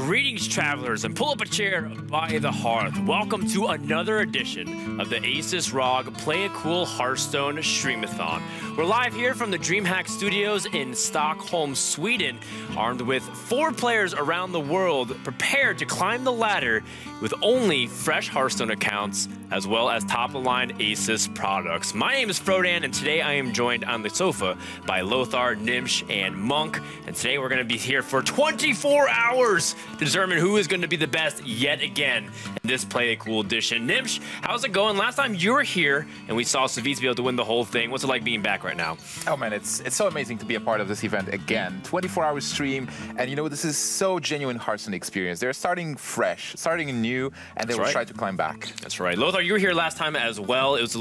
Greetings, travelers, and pull up a chair by the hearth. Welcome to another edition of the ASUS ROG Play It Cool Hearthstone Streamathon. We're live here from the DreamHack studios in Stockholm, Sweden, armed with 4 players around the world prepared to climb the ladder with only fresh Hearthstone accounts, as well as top-of-the-line ASUS products. My name is Frodan, and today I am joined on the sofa by Lothar, Nimsh, and Monk. And today we're going to be here for 24 hours to determine who is going to be the best yet again in this Play It Cool edition. Nimsh, how's it going? Last time you were here, and we saw Savjz be able to win the whole thing. What's it like being back right now? Oh man, it's so amazing to be a part of this event again. 24-hour stream, and you know, this is so genuine Hearthstone experience. They're starting fresh, starting new, and they will try to climb back. That's right. Lothar, you were here last time as well. It was a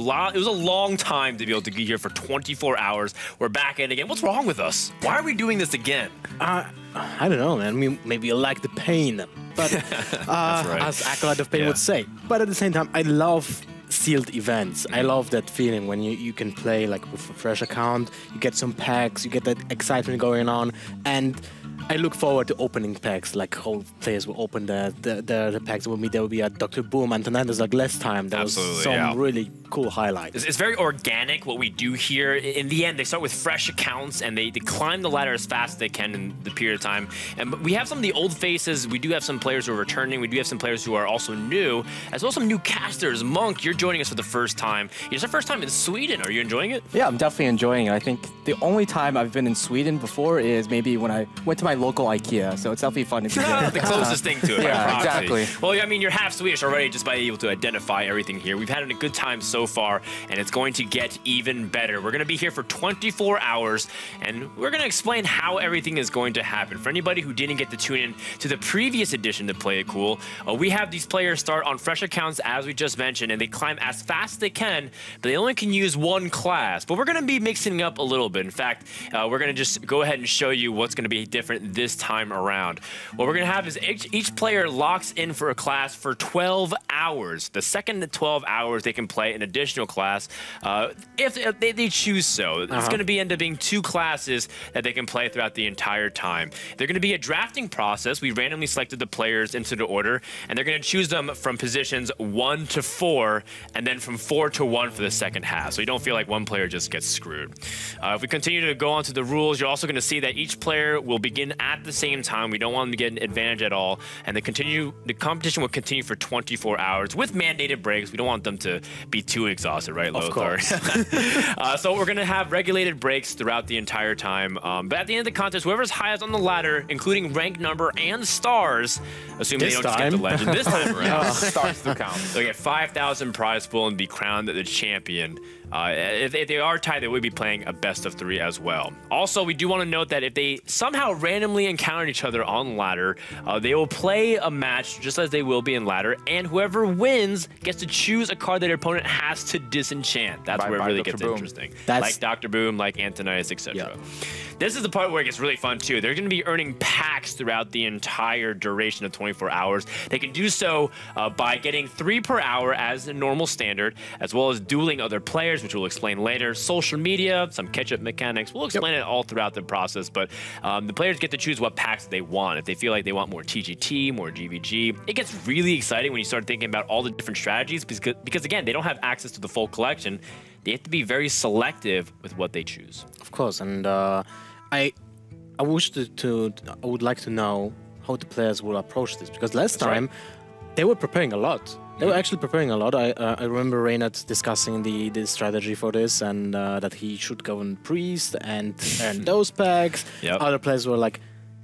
long time to be able to be here for 24 hours. We're back in again. What's wrong with us? Why are we doing this again? I don't know, man. Maybe you like the pain, but as Acolyte of Pain would say. But at the same time, I love sealed events. I love that feeling when you can play like with a fresh account, you get some packs, you get that excitement going on, and I look forward to opening packs, like how players will open the packs with me. There will be a Dr. Boom, and tonight there's like less time. There was some really cool highlights. It's very organic what we do here. In the end, they start with fresh accounts, and they climb the ladder as fast as they can in the period of time. And we have some of the old faces. We do have some players who are returning. We do have some players who are also new, as well as some new casters. Monk, you're joining us for the first time. It's our first time in Sweden. Are you enjoying it? Yeah, I'm definitely enjoying it. I think the only time I've been in Sweden before is maybe when I went to my local IKEA, so it's definitely fun to be here. The closest thing to it. Yeah, exactly. Well, I mean, you're half Swedish already just by able to identify everything here. We've had a good time so far, and it's going to get even better. We're going to be here for 24 hours, and we're going to explain how everything is going to happen. For anybody who didn't get to tune in to the previous edition to Play It Cool, we have these players start on fresh accounts, as we just mentioned, and they climb as fast as they can, but they only can use one class. But we're going to be mixing it up a little bit. In fact, we're going to just go ahead and show you what's going to be different this time around. What we're going to have is each player locks in for a class for 12 hours. The second to 12 hours, they can play an additional class if they choose so. It's going to end up being 2 classes that they can play throughout the entire time. They're going to be a drafting process. We randomly selected the players into the order, and they're going to choose them from positions 1 to 4, and then from 4 to 1 for the second half. So you don't feel like one player just gets screwed. If we continue to go on to the rules, you're also going to see that each player will begin at the same time. We don't want them to get an advantage at all, and the competition will continue for 24 hours with mandated breaks. We don't want them to be too exhausted, right, Lothar? Of course. So we're going to have regulated breaks throughout the entire time. But at the end of the contest, whoever's highest on the ladder, including rank number and stars, assuming they don't just get the legend this time around, Stars to count. they'll get 5,000 prize pool and be crowned the champion. If they are tied, they would be playing a best of 3 as well. Also, we do want to note that if they somehow randomly encounter each other on ladder, they will play a match just as they will be in ladder, and whoever wins gets to choose a card that their opponent has to disenchant. That's where it really gets interesting. Like Dr. Boom, like Antonius, etc. This is the part where it gets really fun too. They're going to be earning packs throughout the entire duration of 24 hours. They can do so by getting 3 per hour as a normal standard, as well as dueling other players, which we'll explain later, social media, some catch-up mechanics. We'll explain it all throughout the process, but the players get to choose what packs they want. If they feel like they want more TGT, more GVG, it gets really exciting when you start thinking about all the different strategies, because again, they don't have access to the full collection. They have to be very selective with what they choose. Of course, and I would like to know how the players will approach this, because last time they were preparing a lot. They were actually preparing a lot. I remember Reynad discussing the strategy for this, and that he should go on priest and those packs. Other players were like,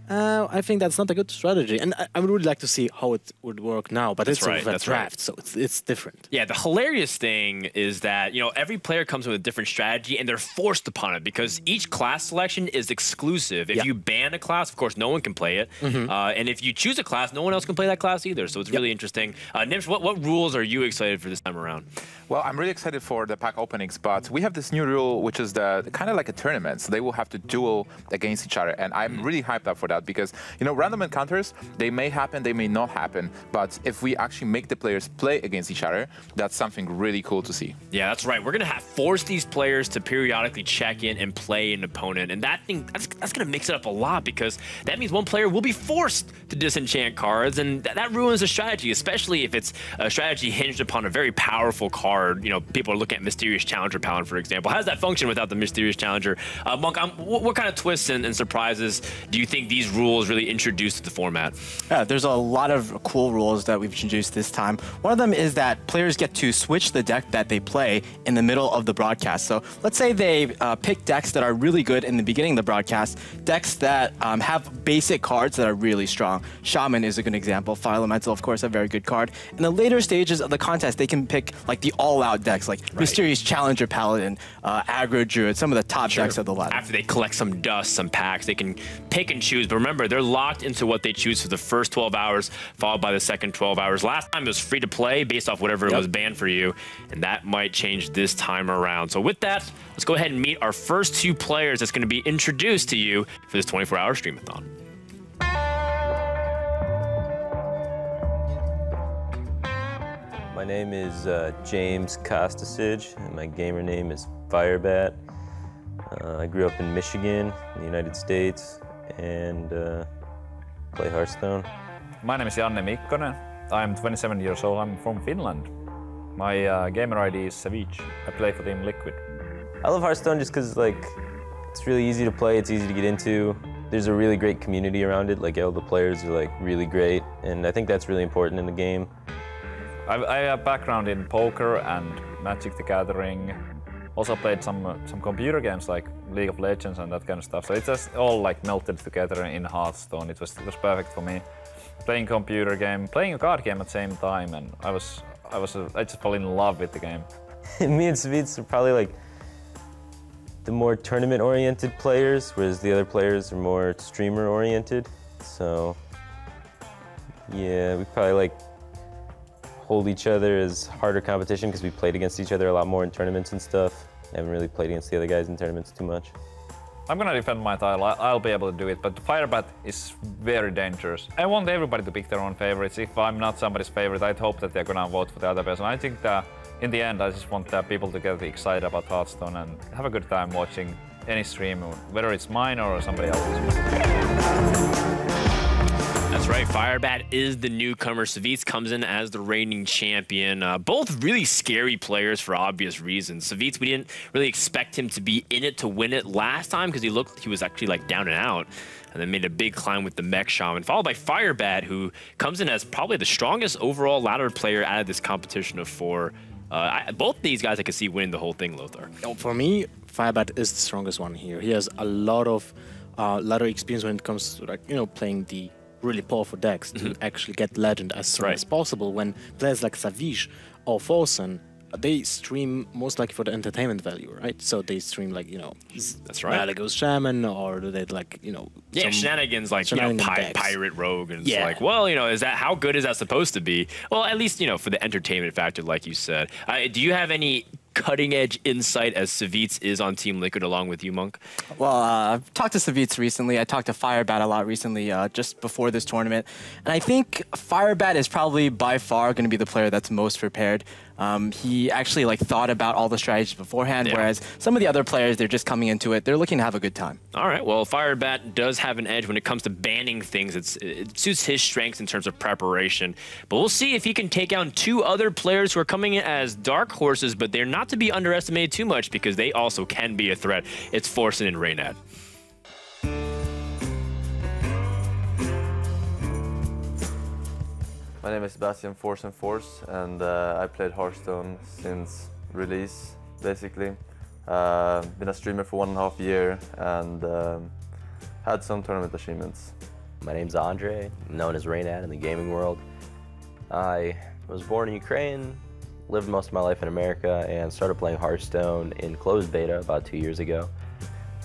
I think that's not a good strategy, and I would really like to see how it would work now. But it's a draft, so it's different. Yeah, the hilarious thing is that every player comes with a different strategy, and they're forced upon it because each class selection is exclusive. If you ban a class, of course, no one can play it, and if you choose a class, no one else can play that class either. So it's really interesting. Nimsh, what rules are you excited for this time around? Well, I'm really excited for the pack openings, but we have this new rule, which is kind of like a tournament. So they will have to duel against each other, and I'm really hyped up for that. that, because you know, random encounters, they may happen, they may not happen, but if we actually make the players play against each other, that's something really cool to see. Yeah, that's right. We're gonna force these players to periodically check in and play an opponent, and that's gonna mix it up a lot, because that means one player will be forced to disenchant cards, and that ruins the strategy, especially if it's a strategy hinged upon a very powerful card. You know, people are looking at Mysterious Challenger Paladin, for example. How does that function without the Mysterious Challenger? Monk, what kind of twists and surprises do you think these rules really introduce to the format? Yeah, there's a lot of cool rules that we've introduced this time. One of them is that players get to switch the deck that they play in the middle of the broadcast. So let's say they pick decks that are really good in the beginning of the broadcast, decks that have basic cards that are really strong. Shaman is a good example. Fire Elemental, of course, a very good card. In the later stages of the contest, they can pick like the all-out decks, like Mysterious Challenger Paladin, Aggro Druid, some of the top decks of the ladder. After they collect some dust, some packs, they can pick and choose. But remember, they're locked into what they choose for the first 12 hours, followed by the second 12 hours. Last time it was free to play based off whatever was banned for you, and that might change this time around. So with that, let's go ahead and meet our first two players that's going to be introduced to you for this 24-hour streamathon. My name is James Kostesich, and my gamer name is Firebat. I grew up in Michigan, in the United States, and play Hearthstone. My name is Janne Mikkonen. I'm 27 years old. I'm from Finland. My gamer ID is Savjz. I play for Team Liquid. I love Hearthstone just because it's really easy to play, it's easy to get into. There's a really great community around it. Like all the players are really great, and I think that's really important in the game. I have background in poker and Magic the Gathering. Also played some computer games like League of Legends and that kind of stuff. So it's just all melted together in Hearthstone. It was perfect for me. Playing computer game, playing a card game at the same time, and I just fell in love with the game. Me and Savjz are probably the more tournament-oriented players, whereas the other players are more streamer-oriented. So yeah, we probably hold each other as harder competition because we played against each other a lot more in tournaments and stuff. I haven't really played against the other guys in tournaments too much. I'm gonna defend my title. I'll be able to do it, but Firebat is very dangerous. I want everybody to pick their own favorites. If I'm not somebody's favorite, I'd hope that they're gonna vote for the other person. I think that in the end, I just want people to get excited about Hearthstone and have a good time watching any stream, whether it's mine or somebody else's. That's right, Firebat is the newcomer. Savjz comes in as the reigning champion. Both really scary players for obvious reasons. Savjz, we didn't really expect him to be in it to win it last time because he was actually down and out, and then made a big climb with the Mech Shaman, followed by Firebat, who comes in as probably the strongest overall ladder player out of this competition of four. Both these guys I could see winning the whole thing, Lothar. For me, Firebat is the strongest one here. He has a lot of ladder experience when it comes to playing the really powerful decks to actually get legend as soon as possible. When players like Savjz or Forsen, they stream most likely for the entertainment value, right? So they stream that's right, Malagos Shaman, or do they shenanigans pirate rogue, and it's well, is that, how good is that supposed to be? Well, at least for the entertainment factor, like you said. Do you have any cutting-edge insight as Savjz is on Team Liquid along with you, Monk? Well, I've talked to Savjz recently. I talked to Firebat a lot recently, just before this tournament. And I think Firebat is probably by far going to be the player that's most prepared. He actually thought about all the strategies beforehand, whereas some of the other players, they're just coming into it. They're looking to have a good time. All right, well, Firebat does have an edge when it comes to banning things. It suits his strengths in terms of preparation. But we'll see if he can take down two other players who are coming in as dark horses, but they're not to be underestimated too much because they also can be a threat. It's Forsen and Reynad. My name is Sebastian Forsen and I played Hearthstone since release, basically. Been a streamer for 1.5 years and had some tournament achievements. My name's Andrey, known as Reynad in the gaming world. I was born in Ukraine, lived most of my life in America, and started playing Hearthstone in closed beta about 2 years ago.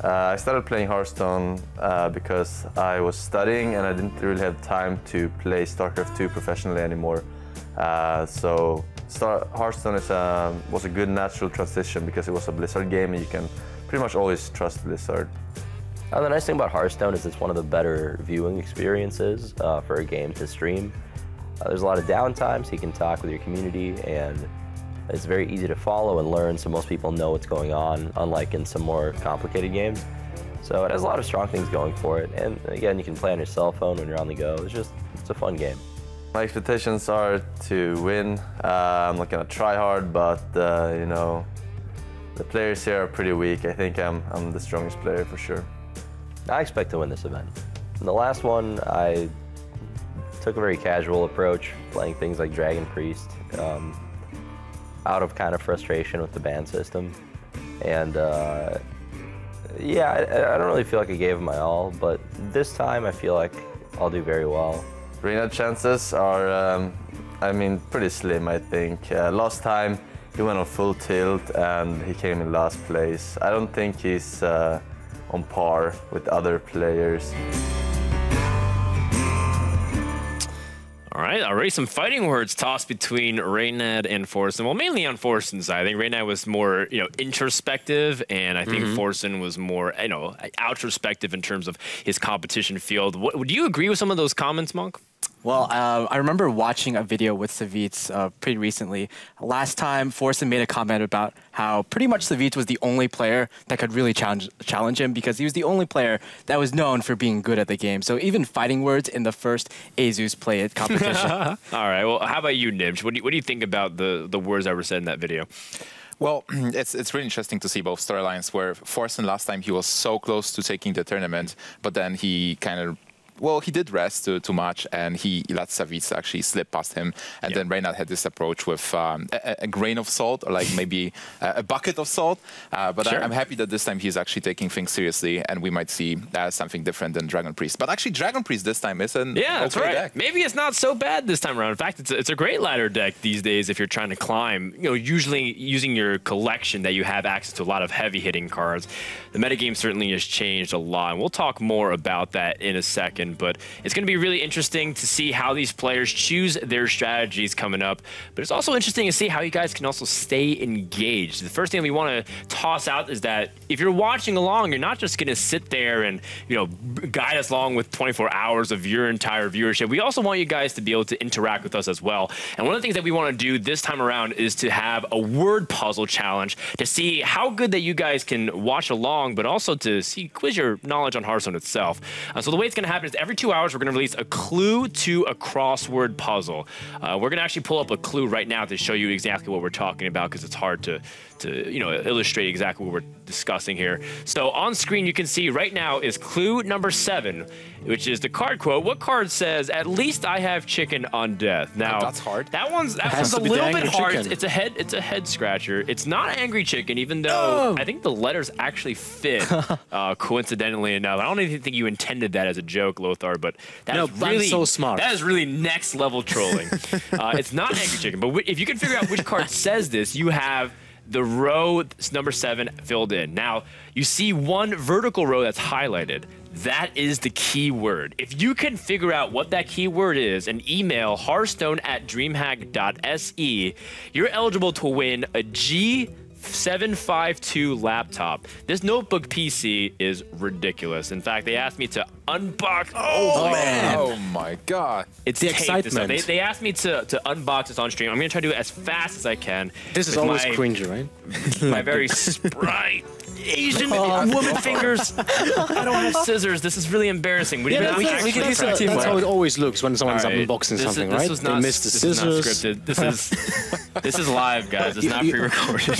I started playing Hearthstone because I was studying and I didn't really have time to play StarCraft 2 professionally anymore. So Hearthstone was a good natural transition because it was a Blizzard game and you can pretty much always trust Blizzard. The nice thing about Hearthstone is it's one of the better viewing experiences for a game to stream. There's a lot of downtime, so you can talk with your community, and it's very easy to follow and learn, so most people know what's going on, unlike in some more complicated games. So it has a lot of strong things going for it, and again, you can play on your cell phone when you're on the go. It's a fun game. My expectations are to win. I'm not gonna try hard, but you know, the players here are pretty weak. I think I'm the strongest player for sure. I expect to win this event. In the last one, I took a very casual approach, playing things like Dragon Priest, out of kind of frustration with the ban system. And yeah, I don't really feel like I gave it my all, but this time I feel like I'll do very well. Reynad chances are, I mean, pretty slim, I think. Last time he went on full tilt and he came in last place. I don't think he's on par with other players. All right, already some fighting words tossed between Reynad and Forsen. Well, mainly on Forsen's side. I think Reynad was more, introspective, and I think Forsen was more, outrospective in terms of his competition field. Would you agree with some of those comments, Monk? Well, I remember watching a video with Savjz pretty recently. Last time, Forsen made a comment about how pretty much Savjz was the only player that could really challenge him, because he was the only player that was known for being good at the game. So even fighting words in the first ASUS Play It competition. All right, well, how about you, Nibs? What do you think about the words that were said in that video? Well, it's really interesting to see both storylines where Forsen last time he was so close to taking the tournament, but then he kind of he did rest too much, and he let Savjz actually slip past him. And then Reynad had this approach with a grain of salt, or like maybe a bucket of salt. But I'm happy that this time he's actually taking things seriously, and we might see something different than Dragon Priest. But actually, Dragon Priest this time is an that's okay right. deck. Maybe it's not so bad this time around. In fact, it's a great ladder deck these days if you're trying to climb. Usually using your collection that you have access to a lot of heavy hitting cards. The metagame certainly has changed a lot, and we'll talk more about that in a second. But it's going to be really interesting to see how these players choose their strategies coming up. But it's also interesting to see how you guys can also stay engaged. The first thing we want to toss out is that if you're watching along, you're not just going to sit there and guide us along with 24 hours of your entire viewership. We also want you guys to be able to interact with us as well. And one of the things that we want to do this time around is to have a word puzzle challenge to see how good that you guys can watch along, but also to quiz your knowledge on Hearthstone itself. So the way it's going to happen is every 2 hours, we're going to release a clue to a crossword puzzle. We're going to actually pull up a clue right now to show you exactly what we're talking about, because it's hard to illustrate exactly what we're discussing here. So on screen, you can see right now is clue number 7, which is the card quote. What card says, "At least I have chicken on death"? Now that's hard. That one's a little bit hard. It's a head scratcher. It's not angry chicken, even though I think the letters actually fit. Coincidentally enough, I don't even think you intended that as a joke, Lothar, but that is really so smart. That is really next level trolling. It's not angry chicken, but if you can figure out which card says this, you have the row number 7 filled in. Now, you see one vertical row that's highlighted. That is the key word. If you can figure out what that key word is and email hearthstone@dreamhack.se, you're eligible to win a G752 laptop. This notebook PC is ridiculous. In fact, they asked me to unbox. Oh man! Oh my god! It's the excitement. They asked me to unbox this on stream. I'm gonna try to do it as fast as I can. This is always cringy, right? My very sprite Asian woman fingers. I don't have scissors. This is really embarrassing. That's how it always looks when someone's unboxing something, right? They miss the scissors. This is live, guys. It's not pre-recorded.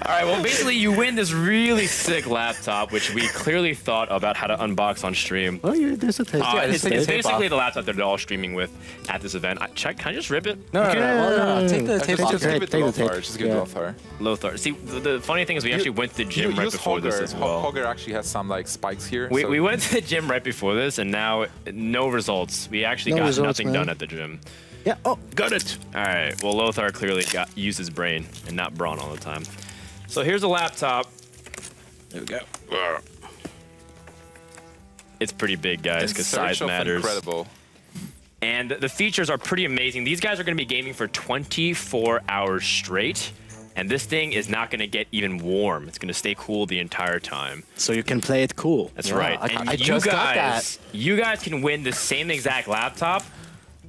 All right. Well, basically, you win this really sick laptop, which we clearly thought about how to unbox on stream. Oh, yeah, there's a taste. It's basically the laptop that they're all streaming with at this event. Can I just rip it? No, take the tape off. Just give it to Lothar. Just give it to Lothar. Lothar. See, the funny thing is we actually went to the gym right before this as well. Hogger actually has some spikes here. We went to the gym right before this, and now no results. We actually got nothing done at the gym. Yeah. Oh, got it. All right. Well, Lothar clearly used his brain and not brawn all the time. So here's a laptop. There we go. It's pretty big, guys, because size matters. Incredible. And the features are pretty amazing. These guys are going to be gaming for 24 hours straight. And this thing is not going to get even warm. It's going to stay cool the entire time. So you can play it cool. That's right. I just got that. You guys can win the same exact laptop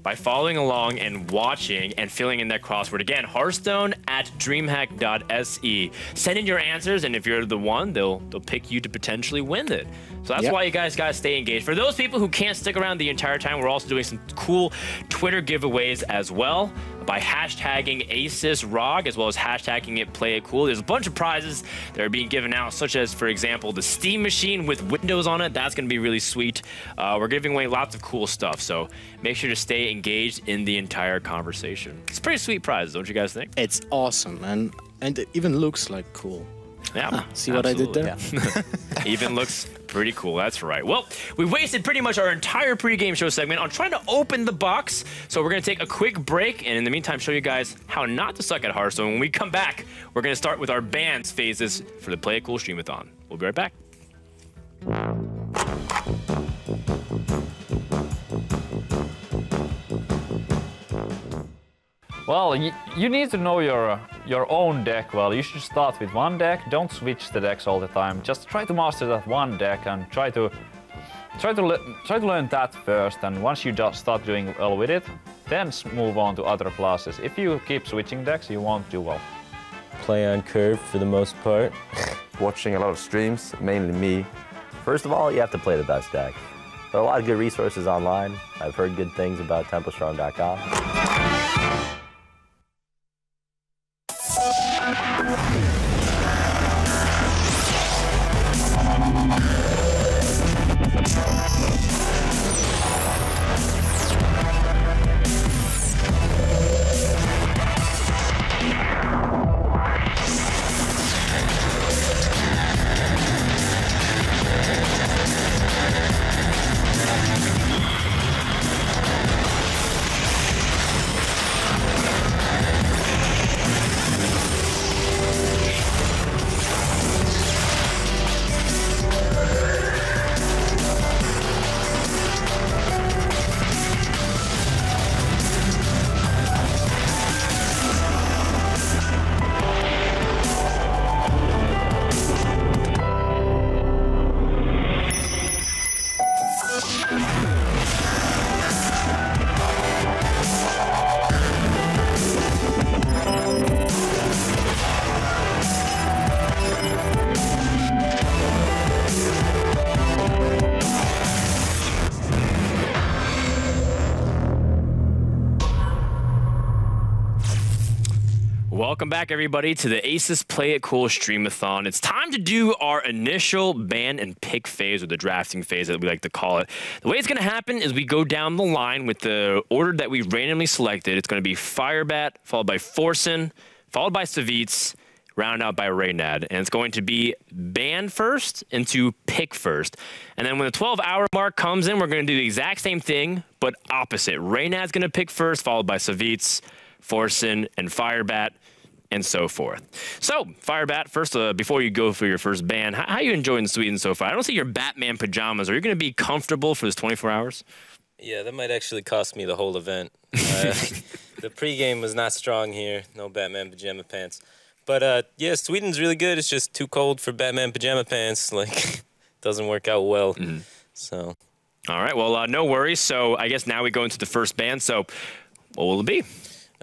by following along and watching and filling in that crossword. Again, Hearthstone at DreamHack.se. Send in your answers, and if you're the one, they'll pick you to potentially win it. So that's why you guys gotta stay engaged. For those people who can't stick around the entire time, we're also doing some cool Twitter giveaways as well by hashtagging ASUS ROG, as well as hashtagging it Play It Cool. There's a bunch of prizes that are being given out, such as, for example, the Steam machine with Windows on it. That's gonna be really sweet. We're giving away lots of cool stuff, so make sure to stay engaged in the entire conversation. It's pretty sweet prizes, don't you guys think? It's awesome, and it even looks like cool. Yeah, see what I did there? Yeah. Even looks pretty cool, that's right. Well, we wasted pretty much our entire pregame show segment on trying to open the box, so we're gonna take a quick break, and in the meantime, show you guys how not to suck at Hearthstone. When we come back, we're gonna start with our bands phases for the Play It Cool Streamathon. We'll be right back. Well, you need to know your own deck well. You should start with one deck. Don't switch the decks all the time. Just try to master that one deck and try to learn that first. And once you just start doing well with it, then move on to other classes. If you keep switching decks, you won't do well. Play on curve for the most part. Watching a lot of streams, mainly me. First of all, you have to play the best deck. There are a lot of good resources online. I've heard good things about TempleStrong.com. Welcome back, everybody, to the ASUS Play It Cool Streamathon. It's time to do our initial ban and pick phase, or the drafting phase that we like to call it. The way it's going to happen is we go down the line with the order that we randomly selected. It's going to be Firebat, followed by Forsen, followed by Savjz, rounded out by Reynad. And it's going to be ban first into pick first. And then when the 12-hour mark comes in, we're going to do the exact same thing, but opposite. Reynad's going to pick first, followed by Savjz, Forsen, and Firebat, and so forth. So, Firebat, first, before you go for your first ban, how are you enjoying Sweden so far? I don't see your Batman pajamas. Are you going to be comfortable for this 24 hours? Yeah, that might actually cost me the whole event. The pregame was not strong here. No Batman pajama pants. But, yeah, Sweden's really good. It's just too cold for Batman pajama pants. Like, doesn't work out well. So. All right, well, no worries. So, I guess now we go into the first ban. So, what will it be?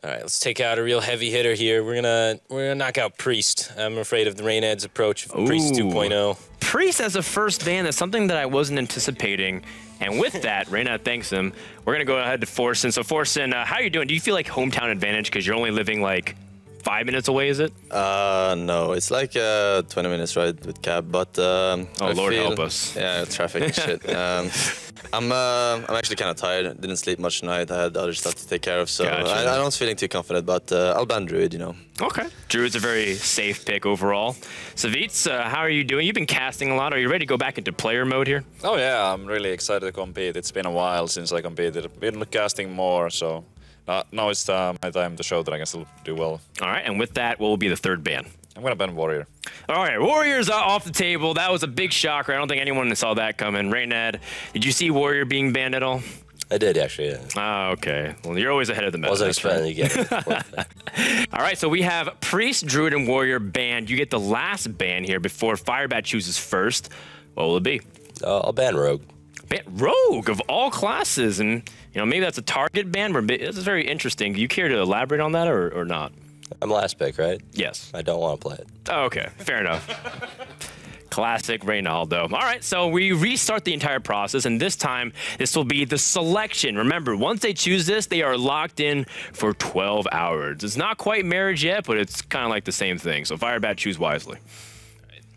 All right, let's take out a real heavy hitter here. We're gonna knock out Priest. I'm afraid of the Reynad's approach of Priest 2.0. Priest as a first ban is something that I wasn't anticipating. And with that, Reynad thanks him. We're gonna go ahead to Forsen. So Forsen, how are you doing? Do you feel like hometown advantage because you're only living like 5 minutes away, is it? No, it's like 20 minutes ride with cab, but oh, Lord help us. Yeah, traffic and shit. I'm actually kind of tired. Didn't sleep much tonight. I had other stuff to take care of, so Gotcha. I'm not feeling too confident, but I'll ban Druid, you know. Okay. Druid's a very safe pick overall. Savjz, how are you doing? You've been casting a lot. Are you ready to go back into player mode here? Oh yeah, I'm really excited to compete. It's been a while since I competed. I've been casting more, so now it's my time to show that I can still do well. All right, and with that, what will be the third ban? I'm gonna ban Warrior. All right, Warrior's off the table. That was a big shocker. I don't think anyone saw that coming. Reynad, did you see Warrior being banned at all? I did actually. Yeah. Oh, okay. Well, you're always ahead of the meta. Wasn't expecting to get it. All right, so we have Priest, Druid, and Warrior banned. You get the last ban here before Firebat chooses first. What will it be? I'll ban Rogue. Ban Rogue of all classes, and maybe that's a target ban. But this is very interesting. Do you care to elaborate on that or not? I'm last pick, right? Yes. I don't want to play it. Oh, okay, fair enough. Classic Reynaldo. All right, so we restart the entire process, and this time, this will be the selection. Remember, once they choose this, they are locked in for 12 hours. It's not quite marriage yet, but it's kind of like the same thing. So Firebat, choose wisely.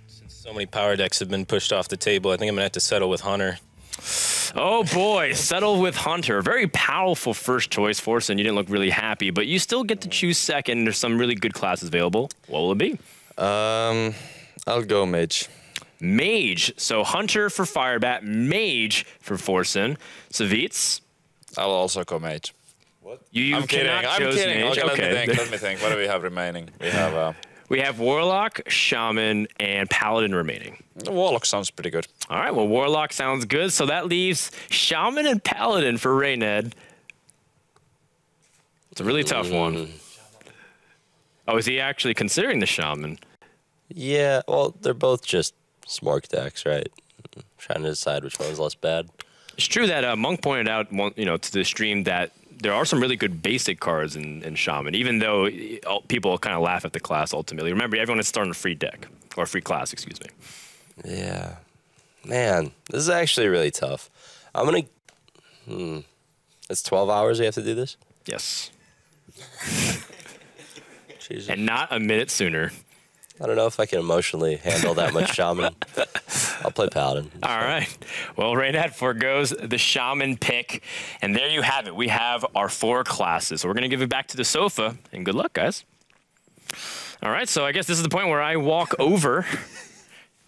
Since so many power decks have been pushed off the table, I think I'm going to have to settle with Hunter. Oh boy, settle with Hunter. Very powerful first choice, Forsen. You didn't look really happy, but you still get to choose second. There's some really good classes available. What will it be? I'll go Mage. Mage. So Hunter for Firebat, Mage for Forsen. Savjz? I'll also go Mage. What? I'm kidding. Okay, let me think. What do we have remaining? We have Warlock, Shaman, and Paladin remaining. Warlock sounds pretty good. All right, well, Warlock sounds good. So that leaves Shaman and Paladin for Reynad. It's a really tough one. Oh, is he actually considering the Shaman? Yeah, well, they're both just Smork decks, right? I'm trying to decide which one's less bad. It's true that Monk pointed out, to the stream that there are some really good basic cards in Shaman, even though people kind of laugh at the class ultimately. Remember, everyone is starting a free deck, or a free class, excuse me. Yeah. Man, this is actually really tough. I'm going to... It's 12 hours we have to do this? Yes. Jesus. And not a minute sooner. I don't know if I can emotionally handle that much Shaman. I'll play Paladin. All right. Well, Reynad forgoes the Shaman pick. And there you have it. We have our 4 classes. So we're going to give it back to the sofa. And good luck, guys. All right. So I guess this is the point where I walk over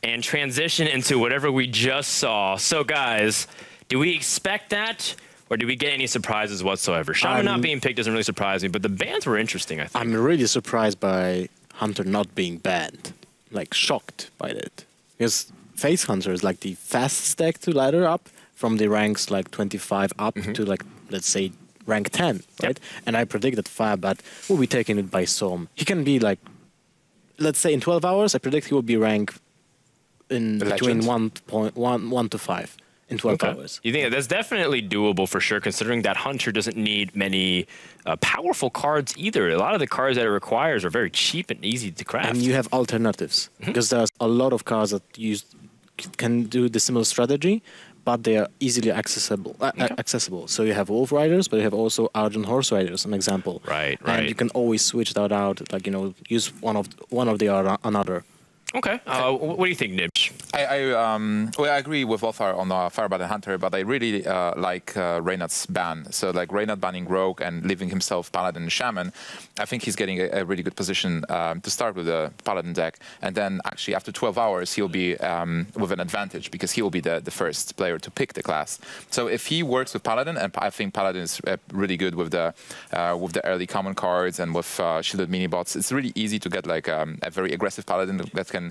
and transition into whatever we just saw. So, guys, do we expect that? Or do we get any surprises whatsoever? Shaman not being picked doesn't really surprise me. But the bans were interesting, I think. I'm really surprised by Hunter not being banned, like shocked by that, because Face Hunter is like the fastest deck to ladder up from the ranks like 25 up to like, let's say, rank 10, right? And I predict that Firebat will be taking it by storm. He can be like, let's say in 12 hours, I predict he will be rank in between 1 to 5 in 12 hours. You think that's definitely doable for sure, considering that Hunter doesn't need many powerful cards either. A lot of the cards that it requires are very cheap and easy to craft. And you have alternatives, because there's a lot of cards that can do the similar strategy, but they are easily accessible. So you have Wolf Riders, but you have also Argent Horse Riders, an example. Right. And you can always switch that out, like, use one of the another. Okay. What do you think, Nibs? I agree with both on Firebat and Hunter, but I really like Reynad's ban. So like Reynad banning Rogue and leaving himself Paladin and Shaman, I think he's getting a really good position to start with the Paladin deck. And then actually after 12 hours, he'll be with an advantage because he will be the first player to pick the class. So if he works with Paladin, and I think Paladin is really good with the early common cards and with shielded mini bots, it's really easy to get like a very aggressive Paladin that can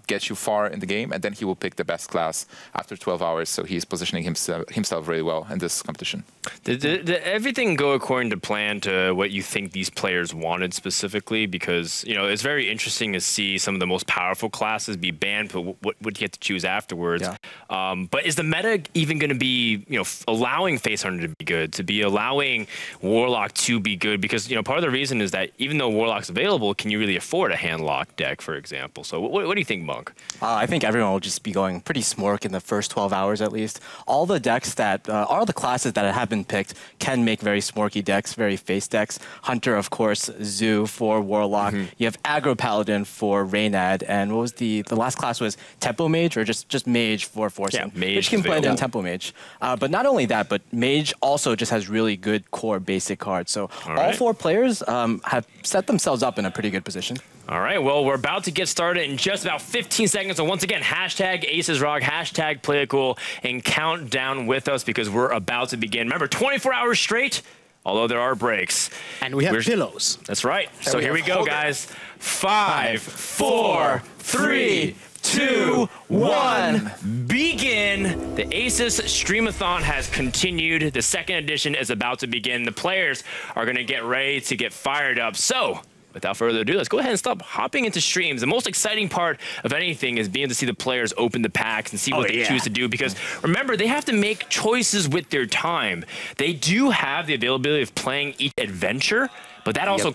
get you far in the game, and then he will pick the best class after 12 hours. So he's positioning himself really well in this competition. Did everything go according to plan to what you think these players wanted specifically? Because, it's very interesting to see some of the most powerful classes be banned, but what would you get to choose afterwards? Yeah. But is the meta even going to be, allowing Face Hunter to be good, to be allowing Warlock to be good? Because, part of the reason is that even though Warlock's available, can you really afford a handlock deck, for example? So what do you think, Monk? I think everyone will just be going pretty Smork in the first 12 hours at least. All the decks that are the classes that have been picked can make very Smorky decks, very face decks. Hunter, of course, Zoo for Warlock. You have Aggro Paladin for Reynad, and what was the last class was Tempo Mage, or just Mage for Forsen, yeah, Mage which can play in Tempo Mage. But not only that, but Mage also just has really good core basic cards. So all 4 players have set themselves up in a pretty good position. All right, well, we're about to get started in just about 15 seconds. So once again, hashtag ASUS ROG, hashtag play it cool, and count down with us because we're about to begin. Remember, 24 hours straight, although there are breaks. And we have pillows. That's right. So here we go, guys. 5, 4, 3, 2, 1, begin! The ASUS Streamathon has continued. The second edition is about to begin. The players are going to get ready to get fired up. So, without further ado, let's go ahead and stop hopping into streams. The most exciting part of anything is being able to see the players open the packs and see what they choose to do. Because remember, they have to make choices with their time. They do have the availability of playing each adventure, but that also